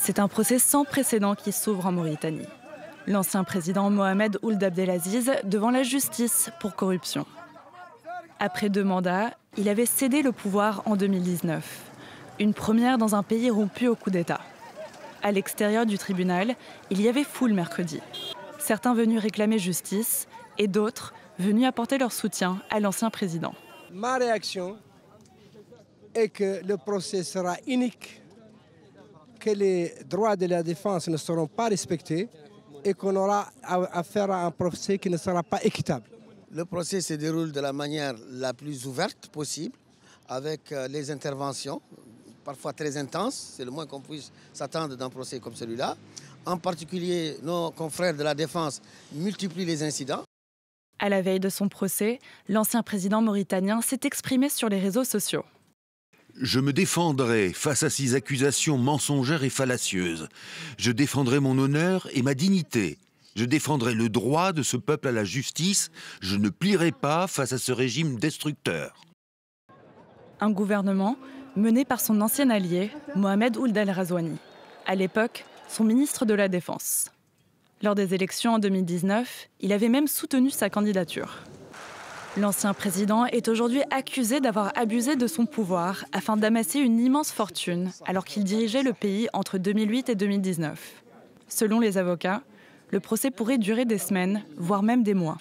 C'est un procès sans précédent qui s'ouvre en Mauritanie. L'ancien président Mohamed Ould Abdelaziz devant la justice pour corruption. Après 2 mandats, il avait cédé le pouvoir en 2019. Une première dans un pays rompu au coup d'État. À l'extérieur du tribunal, il y avait foule mercredi. Certains venus réclamer justice et d'autres venus apporter leur soutien à l'ancien président. Ma réaction est que le procès sera unique, que les droits de la défense ne seront pas respectés et qu'on aura affaire à un procès qui ne sera pas équitable. Le procès se déroule de la manière la plus ouverte possible, avec les interventions, parfois très intenses, c'est le moins qu'on puisse s'attendre d'un procès comme celui-là. En particulier, nos confrères de la défense multiplient les incidents. À la veille de son procès, l'ancien président mauritanien s'est exprimé sur les réseaux sociaux. Je me défendrai face à ces accusations mensongères et fallacieuses. Je défendrai mon honneur et ma dignité. Je défendrai le droit de ce peuple à la justice. Je ne plierai pas face à ce régime destructeur. Un gouvernement mené par son ancien allié, Mohamed Ould al-Razouani, à l'époque son ministre de la Défense. Lors des élections en 2019, il avait même soutenu sa candidature. L'ancien président est aujourd'hui accusé d'avoir abusé de son pouvoir afin d'amasser une immense fortune alors qu'il dirigeait le pays entre 2008 et 2019. Selon les avocats, le procès pourrait durer des semaines, voire même des mois.